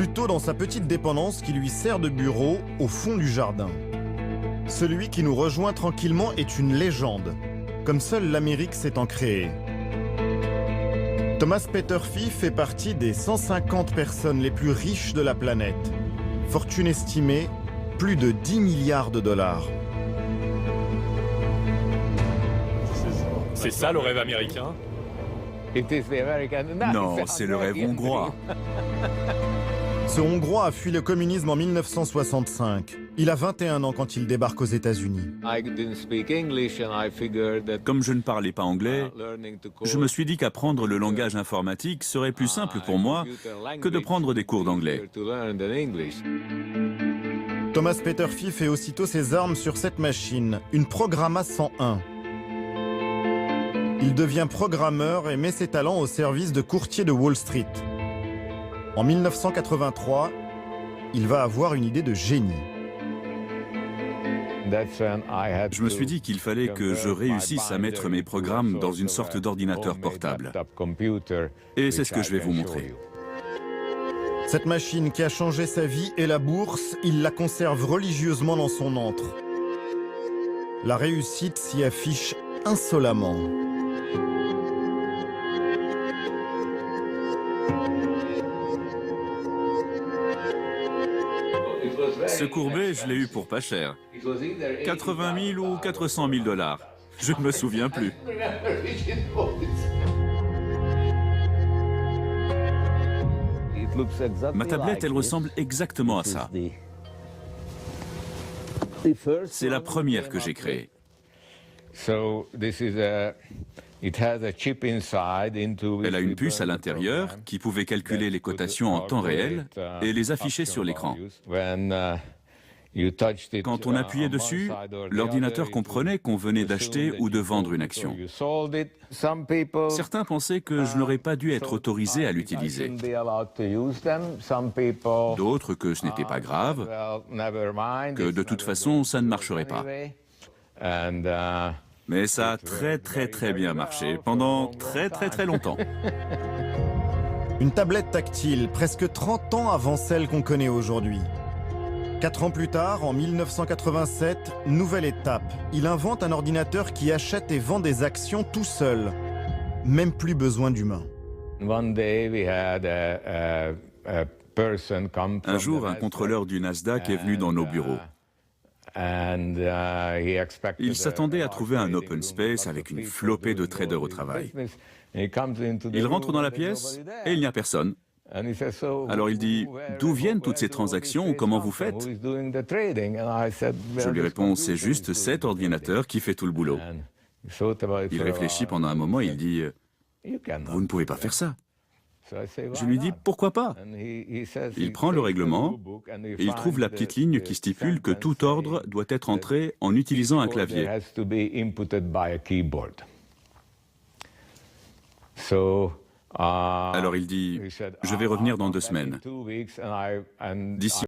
plutôt dans sa petite dépendance qui lui sert de bureau au fond du jardin. Celui qui nous rejoint tranquillement est une légende, comme seule l'Amérique s'est en créée. Thomas Peterffy fait partie des 150 personnes les plus riches de la planète. Fortune estimée, plus de 10 milliards de dollars. C'est ça le rêve américain? Non, c'est le rêve hongrois. Ce Hongrois a fui le communisme en 1965. Il a 21 ans quand il débarque aux États-Unis. Comme je ne parlais pas anglais, je me suis dit qu'apprendre le langage informatique serait plus simple pour moi que de prendre des cours d'anglais. Thomas Peterffy fait aussitôt ses armes sur cette machine, une Programma 101. Il devient programmeur et met ses talents au service de courtiers de Wall Street. En 1983, il va avoir une idée de génie. Je me suis dit qu'il fallait que je réussisse à mettre mes programmes dans une sorte d'ordinateur portable. Et c'est ce que je vais vous montrer. Cette machine qui a changé sa vie et la bourse, il la conserve religieusement dans son antre. La réussite s'y affiche insolemment. Ce courbet, je l'ai eu pour pas cher. 80 000 ou 400 000 dollars. Je ne me souviens plus. Ma tablette, elle ressemble exactement à ça. C'est la première que j'ai créée. Elle a une puce à l'intérieur qui pouvait calculer les cotations en temps réel et les afficher sur l'écran. Quand on appuyait dessus, l'ordinateur comprenait qu'on venait d'acheter ou de vendre une action. Certains pensaient que je n'aurais pas dû être autorisé à l'utiliser. D'autres que ce n'était pas grave, que de toute façon ça ne marcherait pas. Mais ça a très bien marché, pendant très longtemps. Une tablette tactile, presque 30 ans avant celle qu'on connaît aujourd'hui. 4 ans plus tard, en 1987, nouvelle étape. Il invente un ordinateur qui achète et vend des actions tout seul. Même plus besoin d'humain. Un jour, un contrôleur du Nasdaq est venu dans nos bureaux. Il s'attendait à trouver un open space avec une flopée de traders au travail. Il rentre dans la pièce et il n'y a personne. Alors il dit « D'où viennent toutes ces transactions? Comment vous faites ?» Je lui réponds « C'est juste cet ordinateur qui fait tout le boulot. » Il réfléchit pendant un moment et il dit « Vous ne pouvez pas faire ça. » Je lui dis « Pourquoi pas ?» Il prend le règlement et il trouve la petite ligne qui stipule que tout ordre doit être entré en utilisant un clavier. Alors il dit « Je vais revenir dans 2 semaines. D'ici